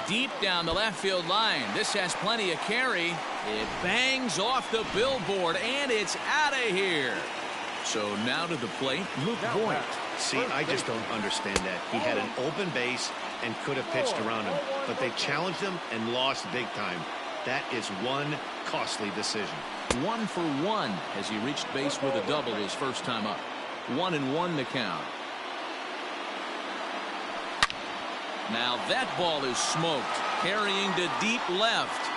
deep down the left field line. This has plenty of carry. It bangs off the billboard, and it's out of here. So now to the plate, Luke Voigt. See, I just don't understand that. He had an open base and could have pitched around him, but they challenged him and lost big time. That is one costly decision. 1 for 1 as he reached base with a double his first time up. 1-1 the count. Now that ball is smoked, carrying to deep left.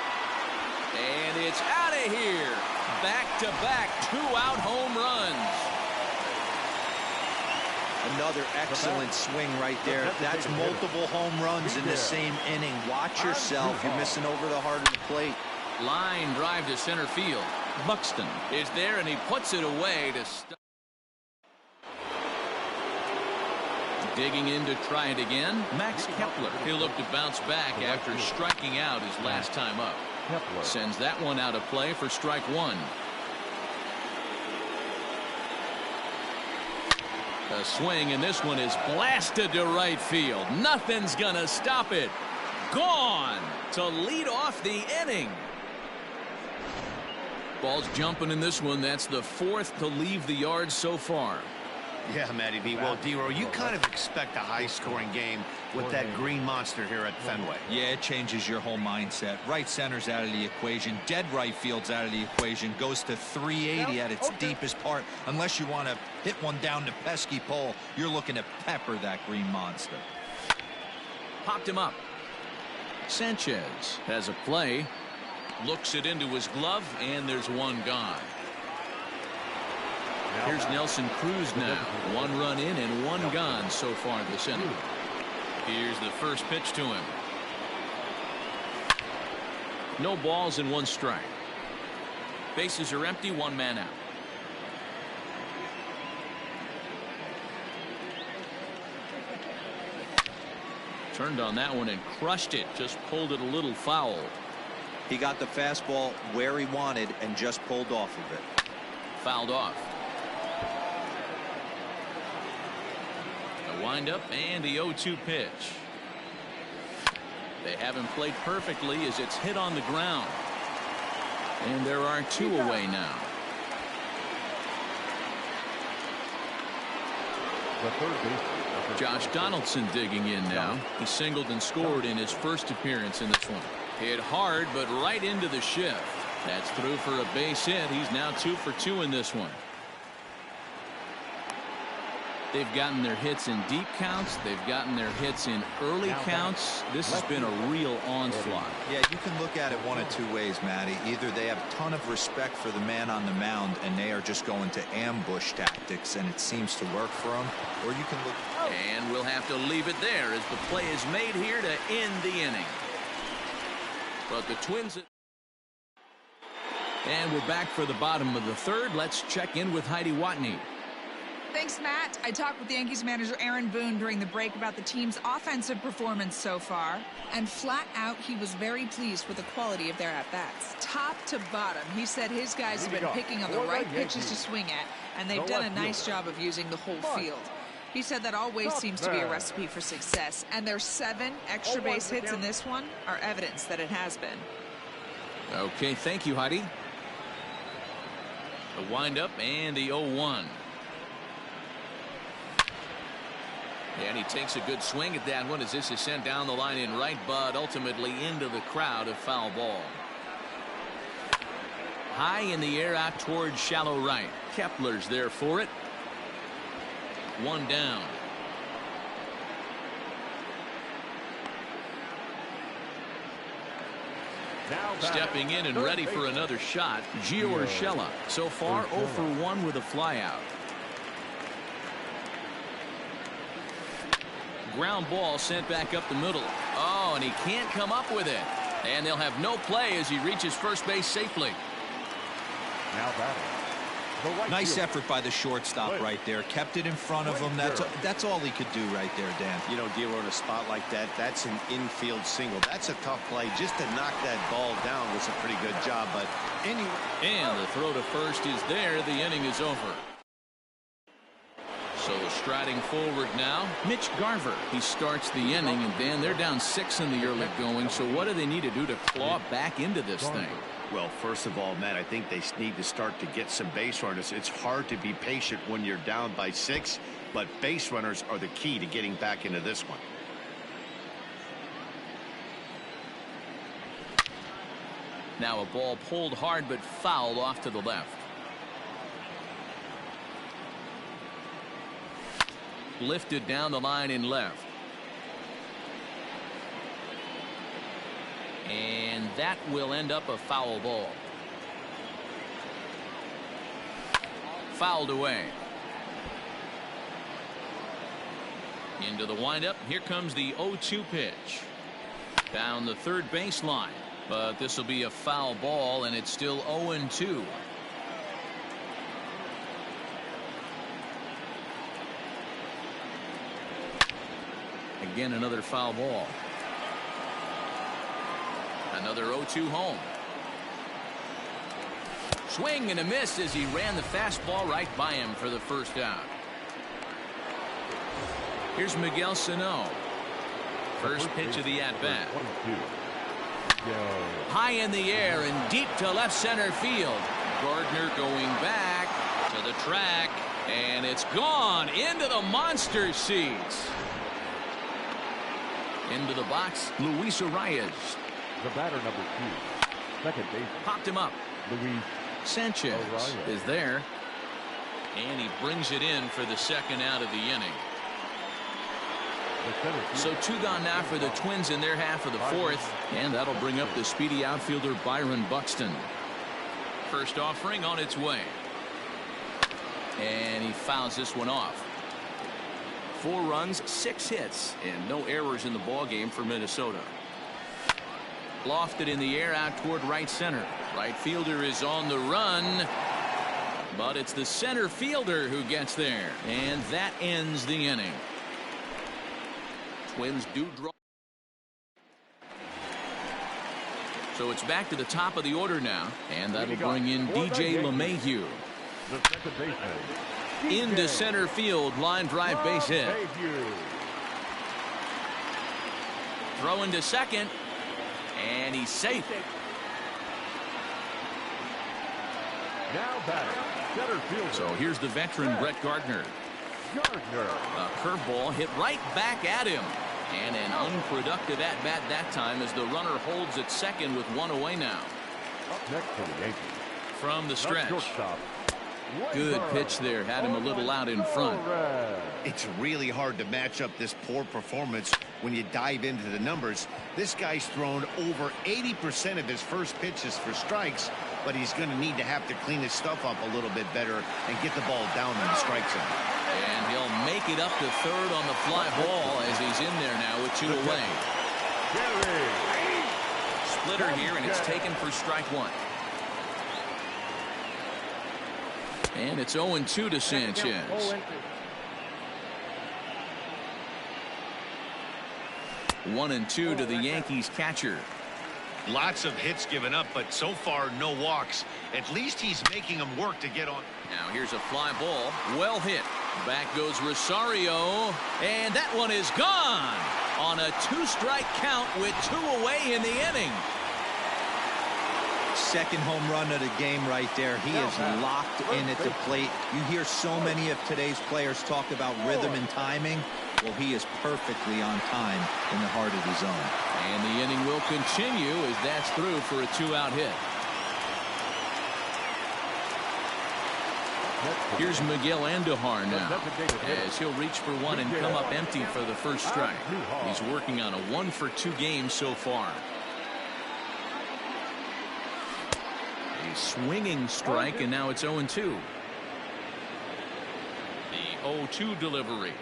And it's out of here. Back-to-back 2-out home runs. Another excellent swing right there. That's multiple home runs in the same inning. Watch yourself. You're missing over the heart of the plate. Line drive to center field. Buxton is there, and he puts it away to stop. Digging in to try it again. Max Kepler. He'll look to bounce back after striking out his last time up. Sends that one out of play for strike one. A swing, and this one is blasted to right field. Nothing's gonna stop it. Gone to lead off the inning. Ball's jumping in this one. That's the 4th to leave the yard so far. Yeah, Matty B. Well, D-Row, you kind of expect a high-scoring game with that green monster here at Fenway. Yeah, it changes your whole mindset. Right center's out of the equation. Dead right field's out of the equation. Goes to 380 at its deepest part. Unless you want to hit one down the pesky pole, you're looking to pepper that green monster. Popped him up. Sanchez has a play. Looks it into his glove, and there's one gone. Here's Nelson Cruz now. 1 run in and 1 gone so far this inning. Here's the first pitch to him. No balls and 1 strike. Bases are empty, 1 man out. Turned on that one and crushed it. Just pulled it a little foul. He got the fastball where he wanted and just pulled off of it. Fouled off. A windup and the 0-2 pitch. They haven't played perfectly as it's hit on the ground. And there are 2 away now. Josh Donaldson digging in now. He singled and scored in his first appearance in this one. Hit hard, but right into the shift. That's through for a base hit. He's now 2 for 2 in this one. They've gotten their hits in deep counts. They've gotten their hits in early counts. This has been a real onslaught. Yeah, you can look at it one of 2 ways, Matty. Either they have a ton of respect for the man on the mound and they are just going to ambush tactics and it seems to work for them, or you can look. And we'll have to leave it there as the play is made here to end the inning. But the Twins. And we're back for the bottom of the 3rd. Let's check in with Heidi Watney. Thanks, Matt. I talked with Yankees manager Aaron Boone during the break about the team's offensive performance so far, and flat out he was very pleased with the quality of their at-bats. Top to bottom, he said his guys have been picking on the right pitches to swing at, and they've done a nice job of using the whole field. He said that always seems to be a recipe for success, and their 7 extra base hits in this one are evidence that it has been. Okay, thank you, Heidi. The windup and the 0-1. And he takes a good swing at that one as this is sent down the line in right, but ultimately into the crowd, a foul ball. High in the air out towards shallow right. Kepler's there for it. 1 down. Stepping in and ready for another shot, Gio Urshela. So far 0 for 1 with a flyout. Ground ball sent back up the middle. Oh, and he can't come up with it. And they'll have no play as he reaches first base safely. Now batting. Nice effort by the shortstop right there. Kept it in front of him. That's all he could do right there, Dan. You know, D-Row, in a spot like that, that's an infield single. That's a tough play. Just to knock that ball down was a pretty good job. But anyway. And the throw to first is there. The inning is over. So striding forward now, Mitch Garver. He starts the inning, and Dan, they're down 6 in the early going. So what do they need to do to claw back into this thing? Well, first of all, Matt, I think they need to start to get some base runners. It's hard to be patient when you're down by 6, but base runners are the key to getting back into this one. Now a ball pulled hard but fouled off to the left. Lifted down the line in left. And that will end up a foul ball. Fouled away. Into the windup. Here comes the 0-2 pitch. Down the third baseline. But this will be a foul ball, and it's still 0-2. Again, another foul ball. Another 0-2 home. Swing and a miss as he ran the fastball right by him for the first out. Here's Miguel Sano. First pitch of the at-bat. High in the air and deep to left center field. Gardner going back to the track, and it's gone into the monster seats. Into the box, Luis Arias. The batter, number 2, second base. Popped him up. Luis Sanchez Arias is there. And he brings it in for the second out of the inning. So 2 gone now for the Twins in their half of the fourth. And that'll bring up the speedy outfielder Byron Buxton. First offering on its way. And he fouls this one off. 4 runs, 6 hits, and no errors in the ballgame for Minnesota. Lofted in the air out toward right center. Right fielder is on the run, but it's the center fielder who gets there, and that ends the inning. Twins do draw. So it's back to the top of the order now, and that'll bring in DJ LeMahieu. The second baseman. Into center field, line drive base hit. Throw into second, and he's safe. Now batter, center fielder. So here's the veteran Brett Gardner. A curveball hit right back at him. And an unproductive at-bat that time as the runner holds at second with 1 away now. Up next for the Yankees. From the stretch. Shortstop. Good pitch there. Had him a little out in front. It's really hard to match up this poor performance when you dive into the numbers. This guy's thrown over 80% of his first pitches for strikes, but he's going to need to have to clean his stuff up a little bit better and get the ball down in the strike zone. And he'll make it up to third on the fly ball as he's in there now with 2 away. Splitter here, and it's taken for strike 1. And it's 0-2 to Sanchez. 1-2 to the Yankees catcher. Lots of hits given up, but so far no walks. At least he's making them work to get on. Now here's a fly ball. Well hit. Back goes Rosario. And that one is gone on a 2-strike count with 2 away in the inning. Second home run of the game right there. He is locked in at the plate. You hear so many of today's players talk about rhythm and timing. Well, he is perfectly on time in the heart of the zone. And the inning will continue as that's through for a 2-out hit. Here's Miguel Andujar now as he'll reach for one and come up empty for the first strike. He's working on a 1-for-2 game so far. A swinging strike, and now it's 0-2. The 0-2 delivery.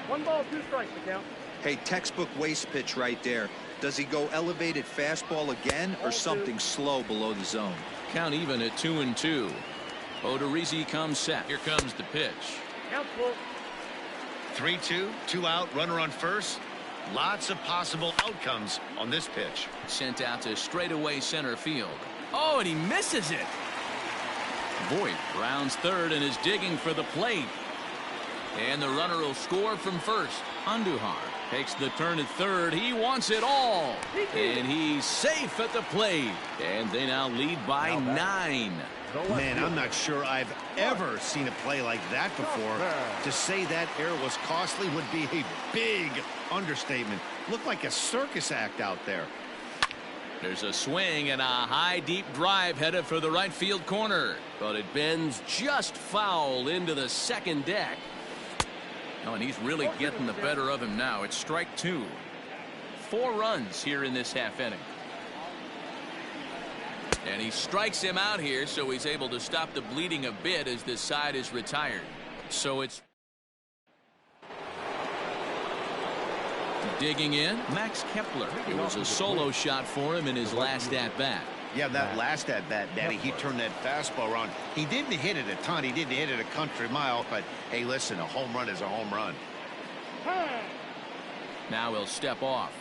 1 ball, 2 strikes to count. Hey, textbook waste pitch right there. Does he go elevated fastball again or something slow below the zone? Count even at 2-2. Odorizzi comes set. Here comes the pitch. Count full. 3-2, 2 out, runner on first. Lots of possible outcomes on this pitch. Sent out to straightaway center field. Oh, and he misses it. Voit rounds third and is digging for the plate. And the runner will score from first. Andujar takes the turn at third. He wants it all. And he's safe at the plate. And they now lead by 9. Man, I'm not sure I've ever seen a play like that before. To say that error was costly would be a big understatement. Looked like a circus act out there. There's a swing and a high deep drive headed for the right field corner. But it bends just foul into the second deck. Oh, and he's really getting the better of him now. It's strike 2. 4 runs here in this half inning. And he strikes him out here, so he's able to stop the bleeding a bit as this side is retired. So it's digging in, Max Kepler. It was a solo shot for him in his last at-bat. Yeah, that last at-bat, Daddy, he turned that fastball around. He didn't hit it a ton. He didn't hit it a country mile. But, hey, listen, a home run is a home run. Now he'll step off.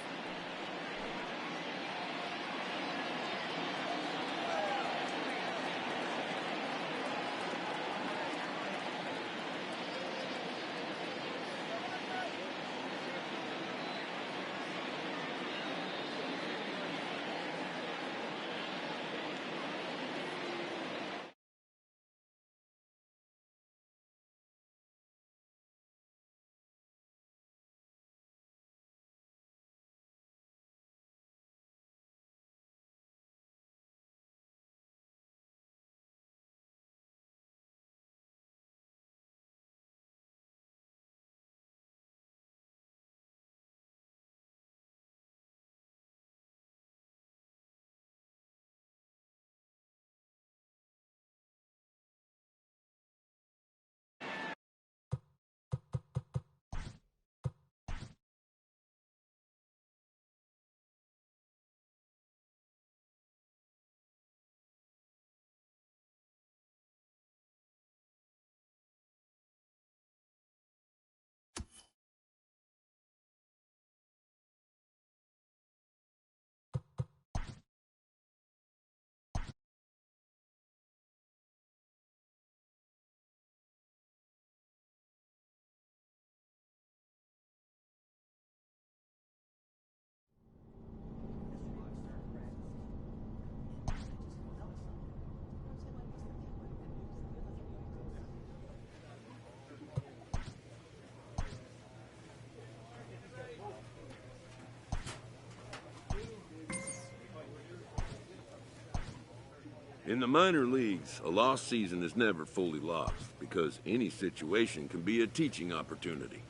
In the minor leagues, a lost season is never fully lost because any situation can be a teaching opportunity.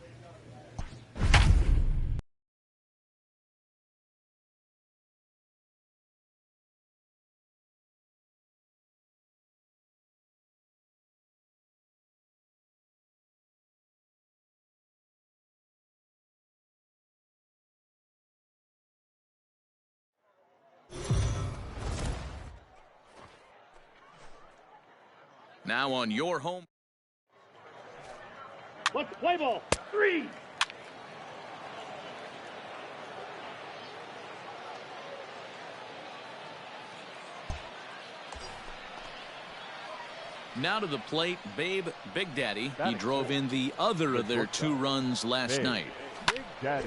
Now on your home. Let's play ball. 3. Now to the plate, Babe Big Daddy. He drove in the other of their 2 runs last night.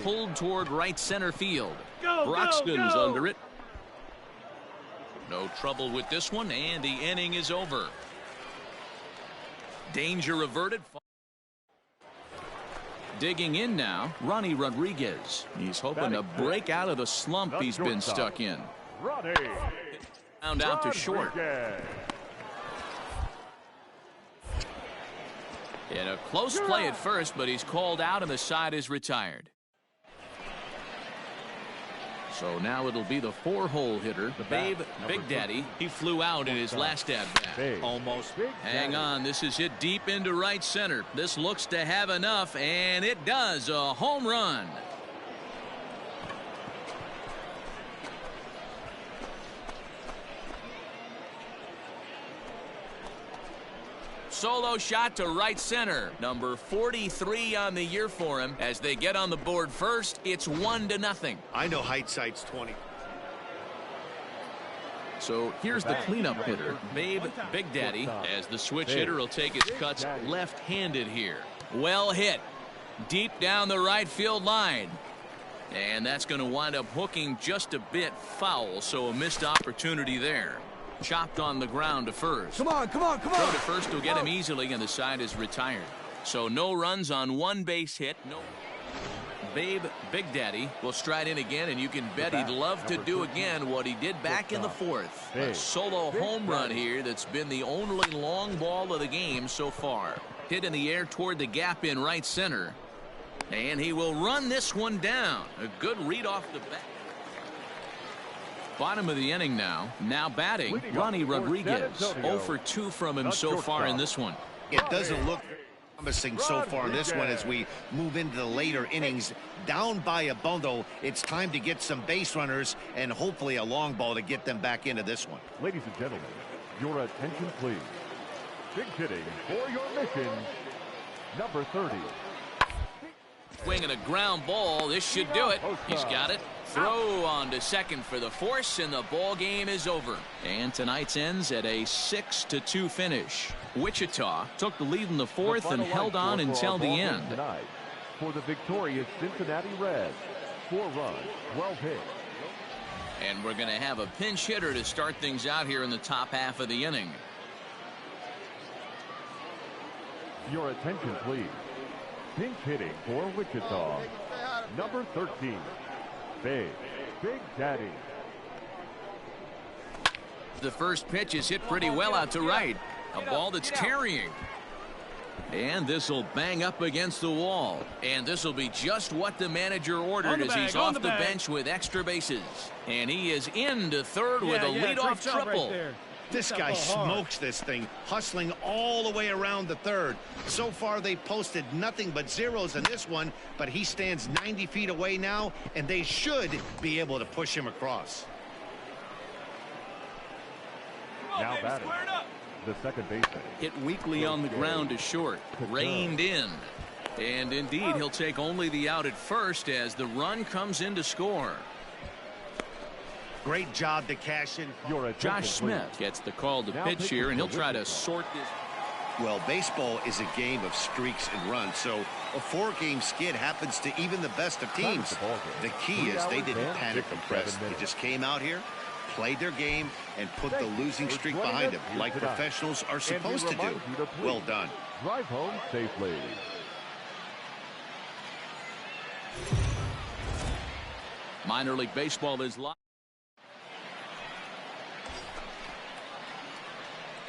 Pulled toward right center field. Broxton's under it. No trouble with this one, and the inning is over. Danger averted. Digging in now, Ronnie Rodriguez. He's hoping to break out of the slump he's been stuck in. Found out to short. In a close play at first, but he's called out and the side is retired. So now it'll be the 4-hole hitter, Babe Big Daddy. He flew out in his last at-bat. Almost. Hang on, this is hit deep into right center. This looks to have enough, and it does. A home run. Solo shot to right center. Number 43 on the year for him. As they get on the board first, it's 1-0. I know hindsight's 20. So here's the cleanup hitter, Babe Big Daddy, as the switch hitter will take his cuts left-handed here. Well hit. Deep down the right field line. And that's going to wind up hooking just a bit foul, so a missed opportunity there. Chopped on the ground to first. Come on, come on, come on. Throw to first will get him easily, and the side is retired. So no runs on one base hit. No. Babe Big Daddy will stride in again, and you can bet he'd love to do again what he did back in the fourth. A solo home run here that's been the only long ball of the game so far. Hit in the air toward the gap in right center. And he will run this one down. A good read off the bat. Bottom of the inning now. Now batting, Ronnie Rodriguez. 0 for 2 from him so far in this one. It doesn't look promising so far in this one as we move into the later innings. Down by a bundle, it's time to get some base runners and hopefully a long ball to get them back into this one. Ladies and gentlemen, your attention please. Big hitting for your mission, number 30. Swinging a ground ball. This should do it. He's got it. Throw on to second for the force, and the ball game is over. And tonight's ends at a 6-2 finish. Wichita took the lead in the fourth and held on until the end. Tonight, for the victorious Cincinnati Reds, 4 runs, 12 hits. And we're going to have a pinch hitter to start things out here in the top half of the inning. Your attention, please. Pinch hitting for Wichita, number 13, Big Daddy. The first pitch is hit pretty well out to right. A ball that's carrying. And this will bang up against the wall. And this will be just what the manager ordered as he's off the bench with extra bases. And he is into third with a leadoff triple. This guy smokes this thing, hustling all the way around the third. So far, they posted nothing but zeros in this one, but he stands 90 feet away now, and they should be able to push him across. Now batting, the second baseman. Hit weakly on the ground to short. Reined in. And indeed, he'll take only the out at first as the run comes in to score. Great job to cash in. Josh Smith gets the call to pitch here, and he'll try to sort this. Well, baseball is a game of streaks and runs, so a 4-game skid happens to even the best of teams. The key is they didn't panic or press. They just came out here, played their game, and put the losing streak behind them, like professionals are supposed to do. Well done. Drive home safely. Minor League Baseball is live.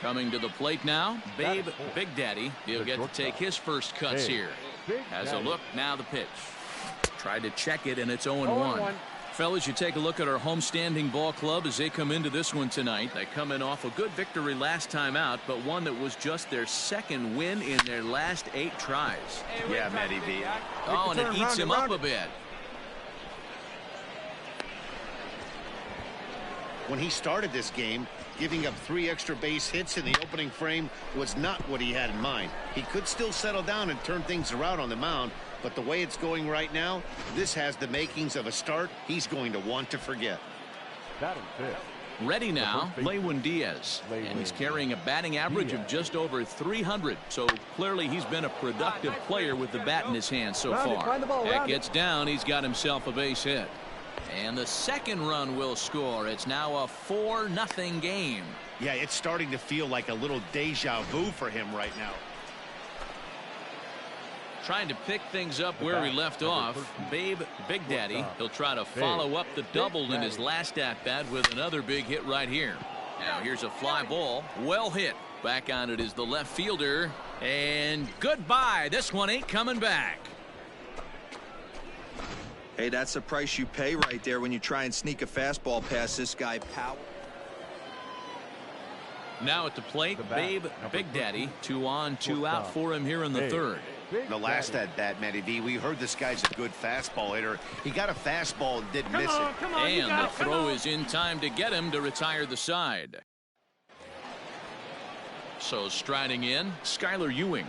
Coming to the plate now, Babe Big Daddy. He'll get to take his first cuts here. Has a look, now the pitch. Tried to check it, and it's 0-1. Fellas, you take a look at our homestanding ball club as they come into this one tonight. They come in off a good victory last time out, but one that was just their second win in their last 8 tries. Yeah, Matty V. Oh, and it eats him up a bit. When he started this game, giving up 3 extra base hits in the opening frame was not what he had in mind. He could still settle down and turn things around on the mound, but the way it's going right now, this has the makings of a start he's going to want to forget. Ready now, Lewin Diaz, and he's carrying a batting average of just over 300, so clearly he's been a productive player with the bat in his hand so far. That gets down, he's got himself a base hit. And the second run will score. It's now a 4-0 game. Yeah, it's starting to feel like a little deja vu for him right now. Trying to pick things up where he left off. Babe Big Daddy. He'll try to follow up the double in his last at-bat with another big hit right here. Now here's a fly ball. Well hit. Back on it is the left fielder. And goodbye. This one ain't coming back. Hey, that's the price you pay right there when you try and sneak a fastball past this guy. Power. Now at the plate, Babe Big Daddy. 2 on, 2 out for him here in the third. The last at-bat, Matty V, we heard this guy's a good fastball hitter. He got a fastball and didn't miss it. And the throw is in time to get him to retire the side. So striding in, Skylar Ewing.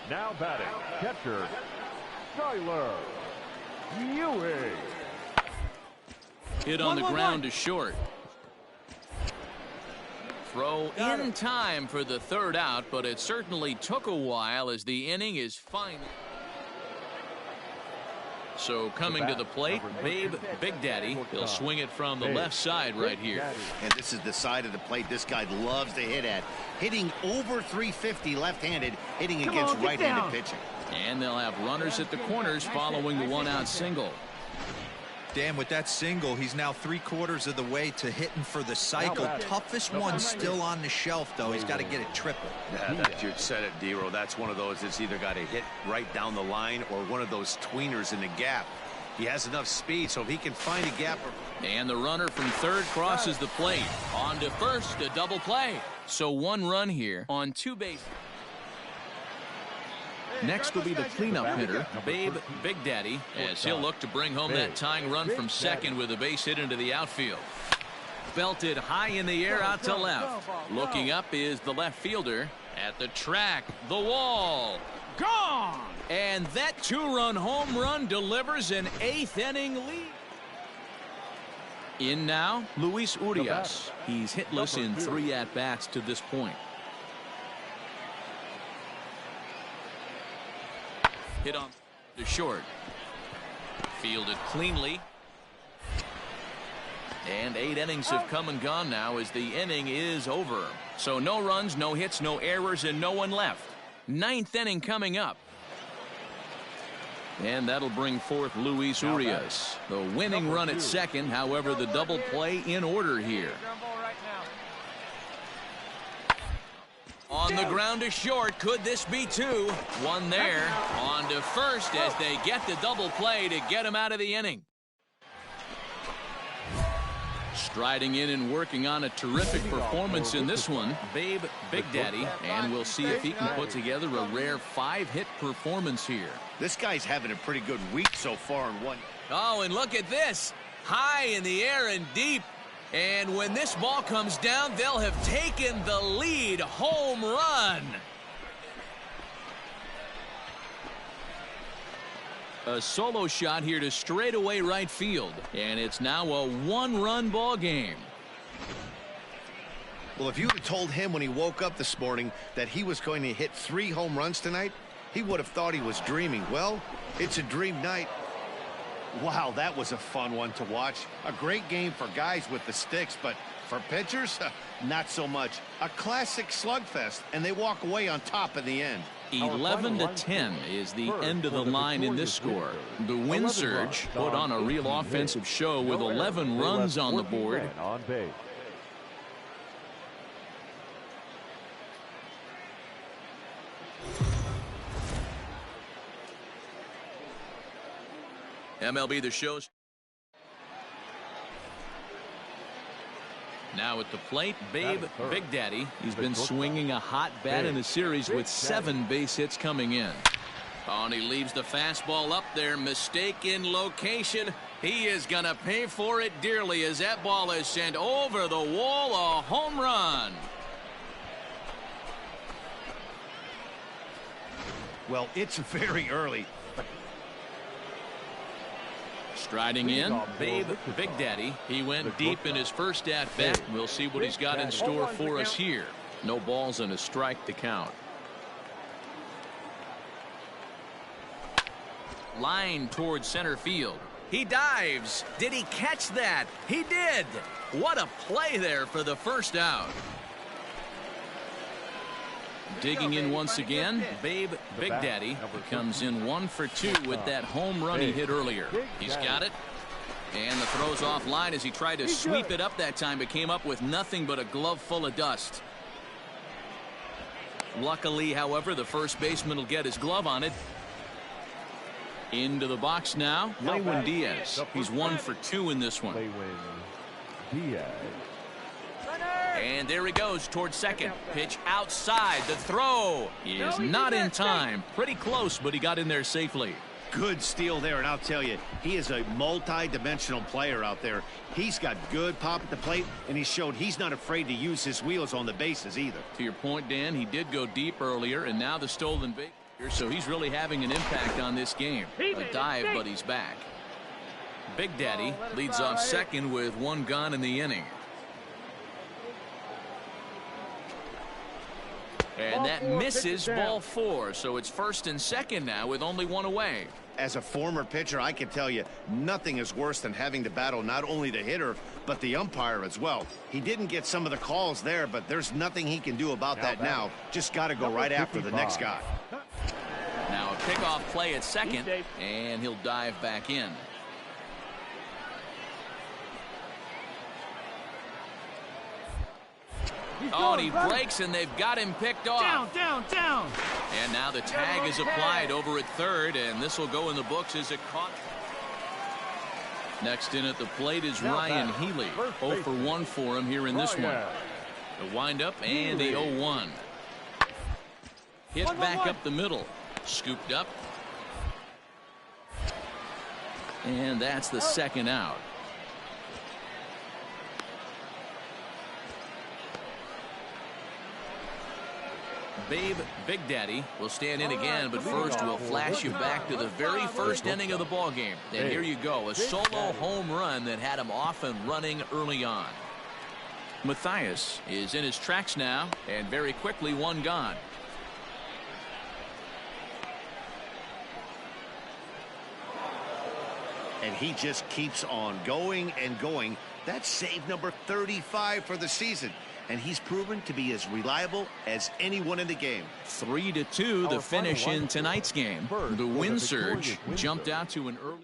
Now batting, catcher, Skylar Ewing. Hit on the ground to short. Throw in time for the third out, but it certainly took a while as the inning is final. So coming to the plate, Babe Big Daddy. He'll swing it from the left side right here. And this is the side of the plate this guy loves to hit at. Hitting over 350 left-handed, hitting against right-handed pitching. And they'll have runners at the corners following the one-out single. Dan, with that single, he's now 3/4 of the way to hitting for the cycle. Toughest one still on the shelf, though. He's got to get it triple. Yeah, that you said it, Dero. That's one of those that's either got to hit right down the line or one of those tweeners in the gap. He has enough speed, so if he can find a gap. And the runner from third crosses the plate. On to first, a double play. So one run here on 2 bases. Next will be the cleanup hitter, Babe Big Daddy, as he'll look to bring home that tying run from second with a base hit into the outfield. Belted high in the air out to left. Looking up is the left fielder. At the track, the wall. Gone! And that 2-run home run delivers an 8th inning lead. In now, Luis Urias. He's hitless in 3 at-bats to this point. Hit on the short. Fielded cleanly. And 8 innings have come and gone now as the inning is over. So no runs, no hits, no errors, and no one left. 9th inning coming up. And that'll bring forth Luis Urias. The winning run at second, however, the double play in order here. On the ground to short. Could this be 2? One there. On to first as they get the double play to get him out of the inning. Striding in and working on a terrific performance in this one, Babe Big Daddy, and we'll see if he can put together a rare 5-hit performance here. This guy's having a pretty good week so far in one. Oh, and look at this. High in the air and deep. And when this ball comes down, they'll have taken the lead. Home run. A solo shot here to straightaway right field. And it's now a 1-run ball game. Well, if you had told him when he woke up this morning that he was going to hit 3 home runs tonight, he would have thought he was dreaming. Well, it's a dream night. Wow, that was a fun one to watch. A great game for guys with the sticks, but for pitchers, not so much. A classic slugfest, and they walk away on top in the end. 11-10 is the end of the line in this score. The Wind Surge put on a real offensive show with 11 runs on the board. MLB The Show's now at the plate, Babe Big Daddy. He's been swinging a hot bat in the series with 7 base hits coming in. Oh, and he leaves the fastball up there. Mistaken location. He is going to pay for it dearly as that ball is sent over the wall. A home run. Well, it's very early. Striding in, Babe Big Daddy. He went deep in his first at-bat. We'll see what he's got in store for us here. No balls and a strike to count. Line towards center field. He dives. Did he catch that? He did. What a play there for the first out. Digging in once again, Babe Big Daddy comes in 1 for 2 with that home run he hit earlier. He's got it. And the throw's offline as he tried to sweep it up that time, but came up with nothing but a glove full of dust. Luckily, however, the first baseman will get his glove on it. Into the box now, Lewin Diaz. He's 1 for 2 in this one. And there he goes towards second. Pitch outside. The throw is not in time. Pretty close, but he got in there safely. Good steal there, and I'll tell you, he is a multi-dimensional player out there. He's got good pop at the plate, and he showed he's not afraid to use his wheels on the bases either. To your point, Dan, he did go deep earlier, and now the stolen base here, so he's really having an impact on this game. A dive, but he's back. Big Daddy leads off second with 1 gone in the inning. And that misses ball 4, so it's first and second now with only one away. As a former pitcher, I can tell you, nothing is worse than having to battle not only the hitter, but the umpire as well. He didn't get some of the calls there, but there's nothing he can do about that now. Just got to go right after the next guy. Now a pickoff play at second, and he'll dive back in. Oh, and he breaks, and they've got him picked off. Down. And now the tag is applied over at third, and this will go in the books as a caught. Next in at the plate is Ryan Healy. 0 for 1 for him here in this one. The windup and the 0-1. Hit back up the middle. Scooped up. And that's the second out. Babe Big Daddy will stand in again, but first we'll flash you back to the very first inning of the ball game. And here you go, a solo home run that had him off and running early on. Matthias is in his tracks now, and very quickly one gone. And he just keeps on going and going. That's save number 35 for the season. And he's proven to be as reliable as anyone in the game. 3-2 the finish in tonight's game. The wind surge jumped out to an early.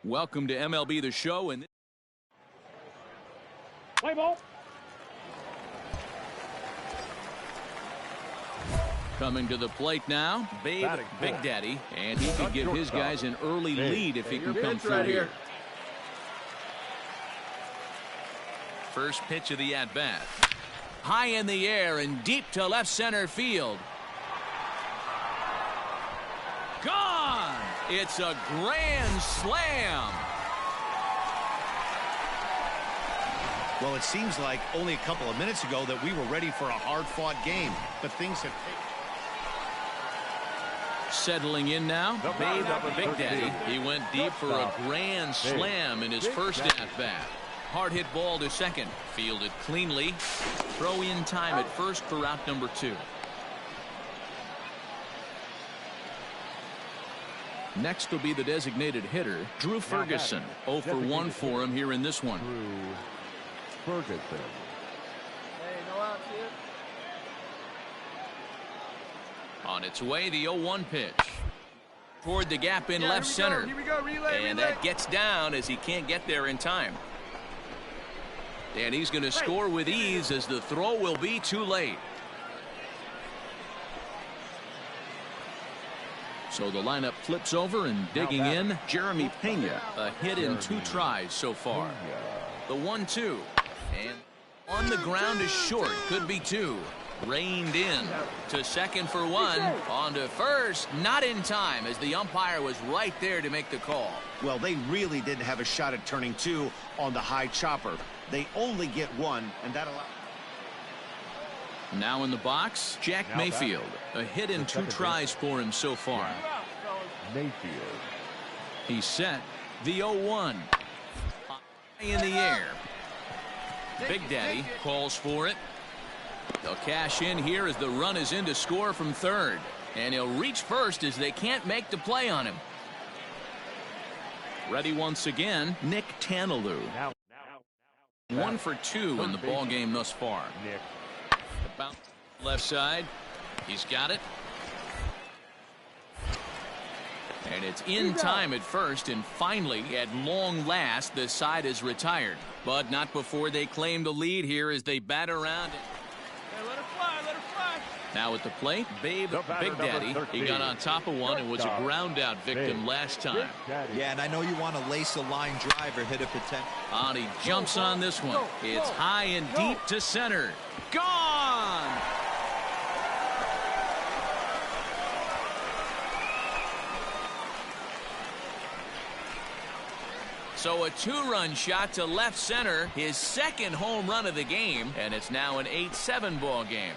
Welcome to MLB The Show. And play ball. Coming to the plate now, Babe Big Daddy, and he could give his guys an early lead if he can come through here. First pitch of the at-bat. High in the air and deep to left center field. Gone! It's a grand slam. Well, it seems like only a couple of minutes ago that we were ready for a hard-fought game, but things have settling in now, Babe Big Daddy. He went deep for a grand slam in his first at-bat. Hard hit ball to second, fielded cleanly. Throw in time at first for out number 2. Next will be the designated hitter, Drew Ferguson. 0 for 1 for him here in this one. Drew Ferguson. Hey, no outs here. On its way, the 0-1 pitch. Toward the gap in left center. Here we go. Relay. And that gets down as he can't get there in time. And he's going to score with ease as the throw will be too late. So the lineup flips over, and digging in, Jeremy Pena. A hit in 2 tries so far. The 1-2. And on the ground is short. Could be two. Reined in to second for one. On to first. Not in time as the umpire was right there to make the call. Well, they really didn't have a shot at turning two on the high chopper. They only get one, and that allowed. Now in the box, Jack Mayfield. A hit in 2 tries for him so far. Mayfield. He's set. The 0-1. In the air. Big Daddy calls for it. They'll cash in here as the run is in to score from third. And he'll reach first as they can't make the play on him. Ready once again, Nick Tanalou. 1 for 2 in the ball game thus far. About left side. He's got it. And it's in time at first, and finally, at long last, the side is retired. But not before they claim the lead here as they bat around. Hey, let her fly, let her fly. Now at the plate, Babe Big Daddy. He got on top of one and was a ground out victim last time. Yeah, and I know you want to lace a line drive or hit a potential. And he jumps on this one. It's high and deep to center. Gone! So a 2-run shot to left center, his second home run of the game, and it's now an 8-7 ball game.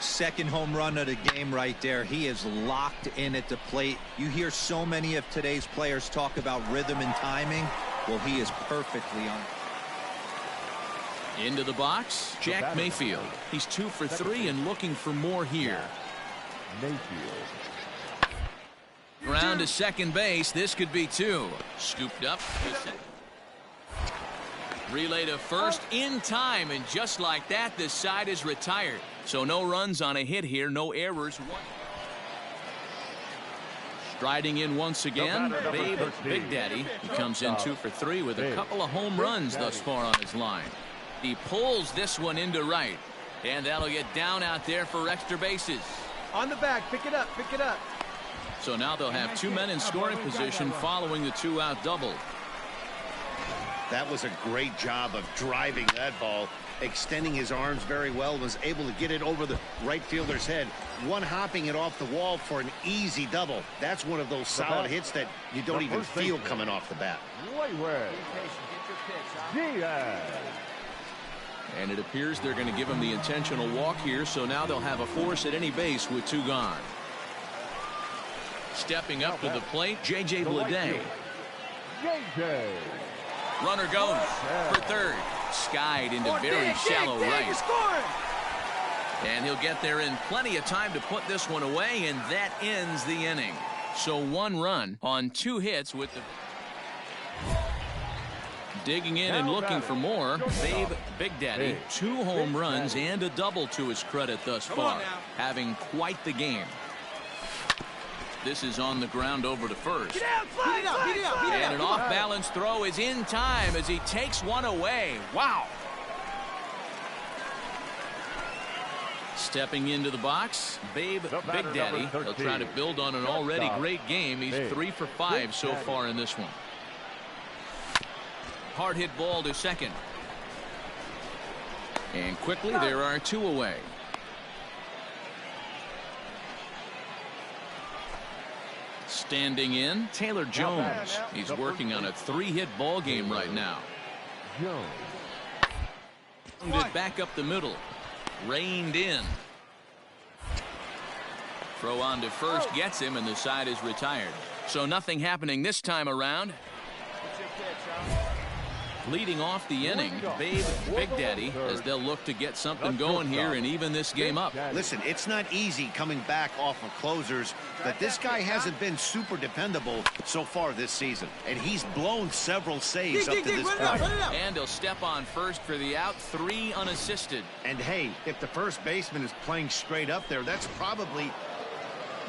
Second home run of the game right there. He is locked in at the plate. You hear so many of today's players talk about rhythm and timing. Well, he is perfectly on. Into the box, Jack Mayfield. He's 2 for 3 and looking for more here. Mayfield. Ground to second base. This could be 2. Scooped up. Relay to first in time, and just like that, this side is retired. So no runs on a hit here, no errors. Striding in once again, Babe Big Daddy. He comes in 2 for 3 with a couple of home runs thus far on his line. He pulls this one into right, and that'll get down out there for extra bases. On the back, pick it up, pick it up. So now they'll have 2 men in scoring position following the 2-out double. That was a great job of driving that ball, extending his arms very well, was able to get it over the right fielder's head, one-hopping it off the wall for an easy double. That's one of those solid hits that you don't even feel coming off the bat. And it appears they're going to give him the intentional walk here, so now they'll have a force at any base with 2 gone. Stepping up to the plate, J.J. Bleday. Runner goes for third. Skied into very shallow right. And he'll get there in plenty of time to put this one away, and that ends the inning. So 1 run on 2 hits with the... Digging in and looking for more, Babe Big Daddy. 2 home runs and a double to his credit thus far. Having quite the game. This is on the ground over to first. And an off-balance throw is in time as he takes one away. Wow. Stepping into the box, Babe Big Daddy. He'll try to build on an already great game. He's 3 for 5 so far in this one. Hard hit ball to second. And quickly there are 2 away. Standing in, Taylor Jones. He's working on a 3-hit ball game right now. Jones. Back up the middle. Reined in. Throw on to first gets him, and the side is retired. So nothing happening this time around. Leading off the inning, Babe Big Daddy, as they'll look to get something going here and even this game up. Listen, it's not easy coming back off of closers, but this guy hasn't been super dependable so far this season, and he's blown several saves up to this point. And he'll step on first for the out, 3 unassisted. And hey, if the first baseman is playing straight up there, that's probably,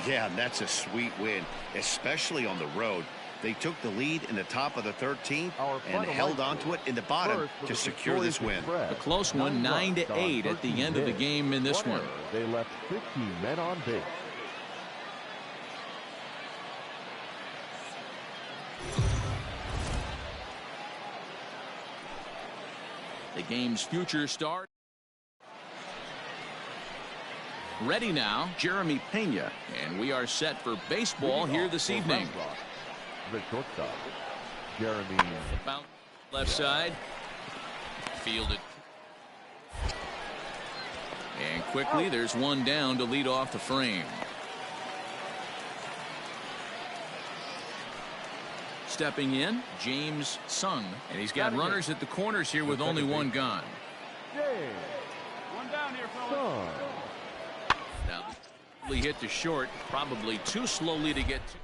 yeah, that's a sweet win, especially on the road. They took the lead in the top of the 13th and held on to it in the bottom to secure this win. A close one, 9-8 at the end of the game in this one. They left 15 men on base. The game's future star. Ready now, Jeremy Pena, and we are set for baseball here this evening. The shortstop, Jeremy. Left side, fielded. And quickly, there's one down to lead off the frame. Stepping in, James Sung, and he's got runners at the corners here with only one gone. One down here, fellas. Now, he hit to short, probably too slowly to get to.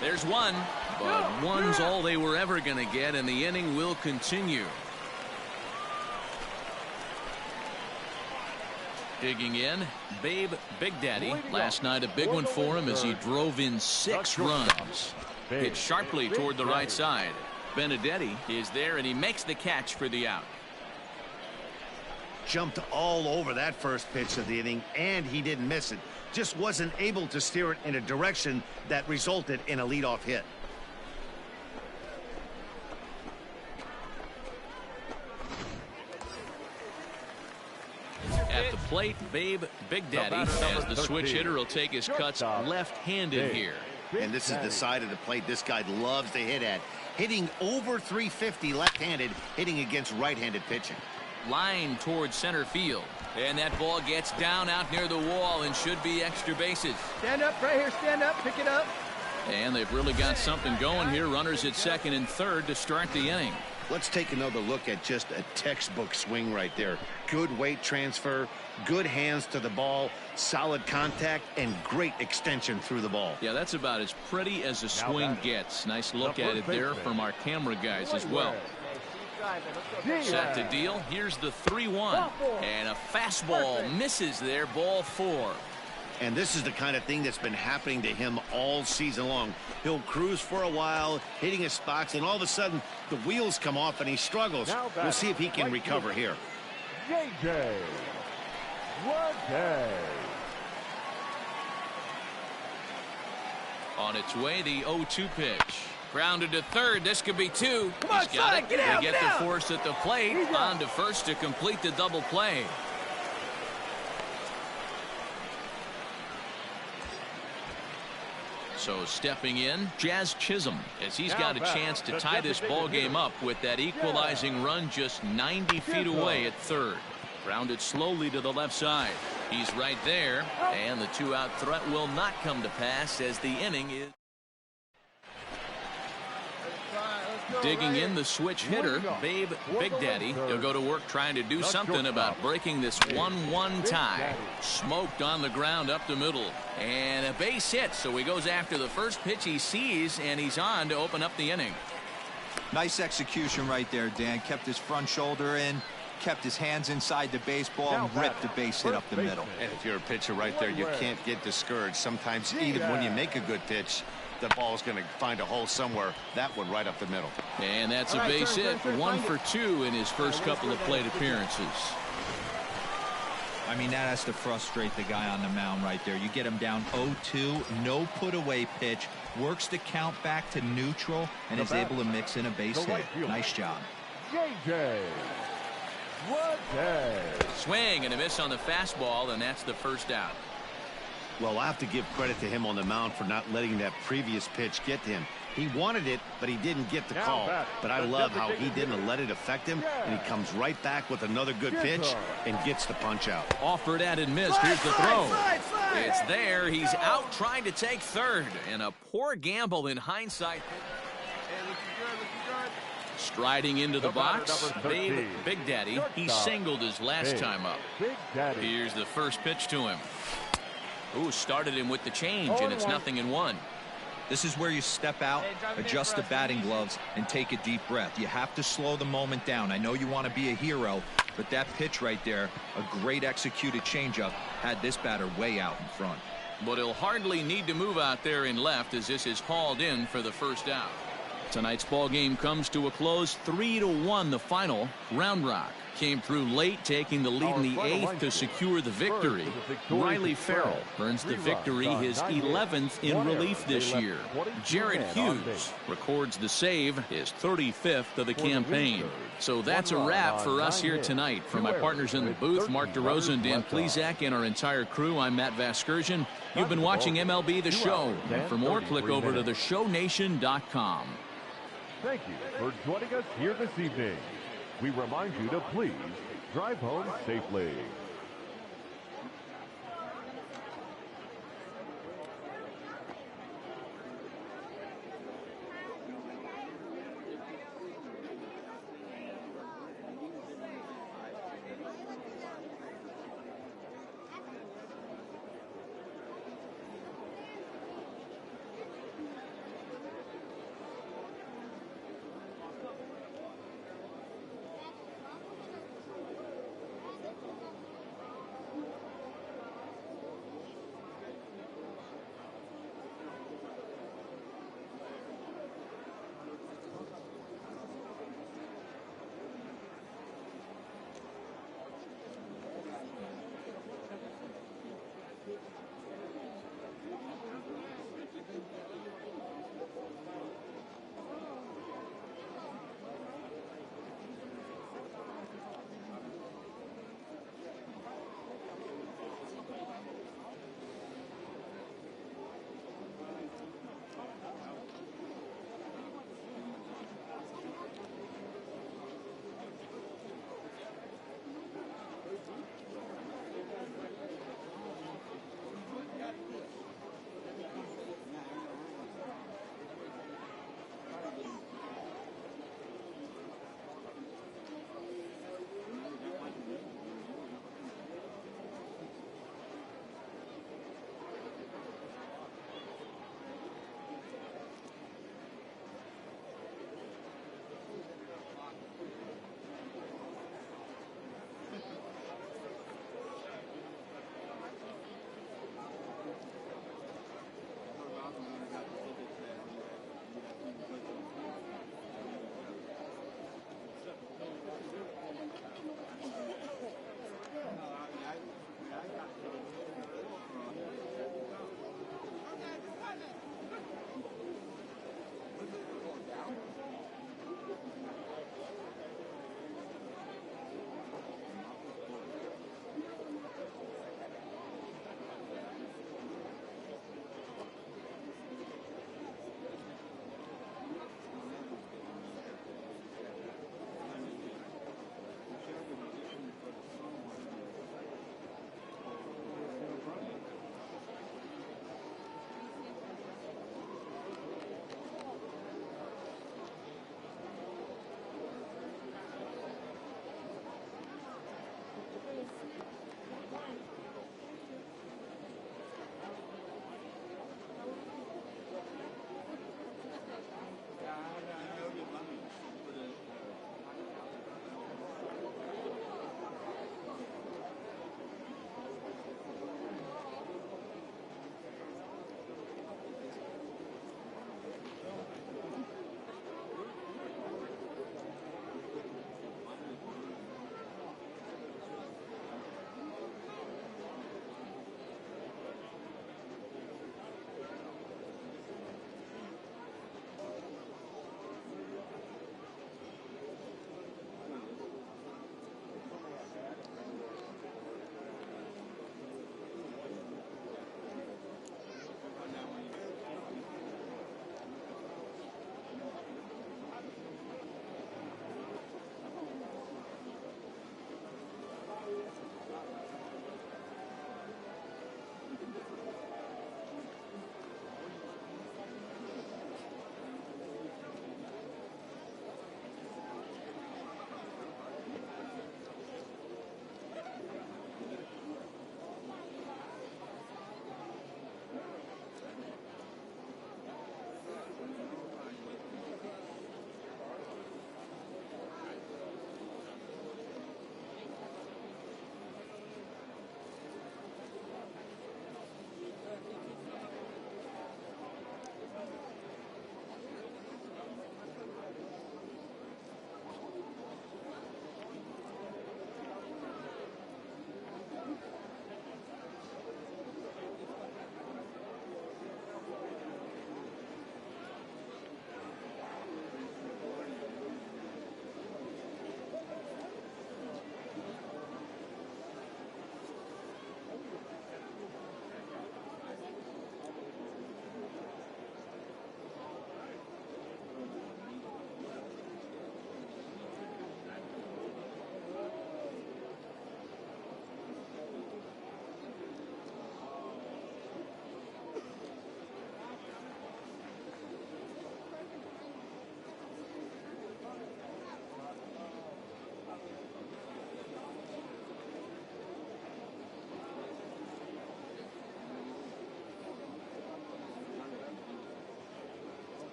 There's one, but one's all they were ever going to get, and the inning will continue. Digging in, Babe Big Daddy. Last night a big one for him as he drove in 6 runs. Hit sharply toward the right side. Benedetti is there, and he makes the catch for the out. Jumped all over that first pitch of the inning, and he didn't miss it. Just wasn't able to steer it in a direction that resulted in a leadoff hit. At the plate, Babe Big Daddy, as the switch hitter will take his cuts left-handed here. And this is the side of the plate this guy loves to hit at. Hitting over 350 left-handed, hitting against right-handed pitching. Line towards center field. And that ball gets down out near the wall and should be extra bases. Stand up right here. Stand up. Pick it up. And they've really got something going here. Runners at second and third to start the inning. Let's take another look at just a textbook swing right there. Good weight transfer, good hands to the ball, solid contact, and great extension through the ball. Yeah, that's about as pretty as a swing gets. Nice look at it there from our camera guys as well. Set to deal. Here's the 3-1. And a fastball misses there, ball 4. And this is the kind of thing that's been happening to him all season long. He'll cruise for a while, hitting his spots, and all of a sudden the wheels come off and he struggles. We'll see if he can recover here. JJ. On its way, the 0-2 pitch. Grounded to third. This could be 2. Come on, Sonic, get out, they get the force at the plate. On to first to complete the double play. So stepping in, Jazz Chisholm, as he's got a chance to tie this ball game up with that equalizing run just 90 feet away at third. Grounded slowly to the left side. He's right there, and the 2-out threat will not come to pass as the inning is. Digging in the switch hitter, Babe Big Daddy. He'll go to work trying to do something about breaking this 1-1 tie. Smoked on the ground up the middle. And a base hit, so he goes after the first pitch he sees, and he's on to open up the inning. Nice execution right there, Dan. Kept his front shoulder in, kept his hands inside the baseball, and ripped the base hit up the middle. And if you're a pitcher right there, you can't get discouraged. Sometimes even when you make a good pitch, the ball's going to find a hole somewhere. That one right up the middle. And that's a base hit. 1 for 2 in his first couple of plate appearances. I mean, that has to frustrate the guy on the mound right there. You get him down 0-2, no put away pitch, works the count back to neutral, and is able to mix in a base hit. Nice job. JJ. Swing and a miss on the fastball, and that's the first out. Well, I have to give credit to him on the mound for not letting that previous pitch get to him. He wanted it, but he didn't get the call. But I love how he didn't let it affect him, and he comes right back with another good pitch and gets the punch out. Offered at and missed. Here's the throw. It's there. He's out trying to take third, and a poor gamble in hindsight. Striding into the box, Babe Big Daddy. He singled his last time up. Here's the first pitch to him. Ooh, started him with the change, and it's 0-1. This is where you step out, adjust the batting gloves, and take a deep breath. You have to slow the moment down. I know you want to be a hero, but that pitch right there, a great executed changeup, had this batter way out in front. But he'll hardly need to move out there in left as this is hauled in for the first out. Tonight's ball game comes to a close, 3-1 the final. Round Rock came through late, taking the lead in the 8th to secure the victory. Riley Farrell earns the victory, his 11th in relief this year. Jared Hughes records the save, his 35th of the campaign. So that's a wrap for us here tonight. From my partners in the booth, Mark DeRosa and Dan Plesac, and our entire crew, I'm Matt Vasgersian. You've been watching MLB The Show. And for more, click over to theshownation.com. Thank you for joining us here this evening. We remind you to please drive home safely.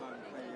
on, please.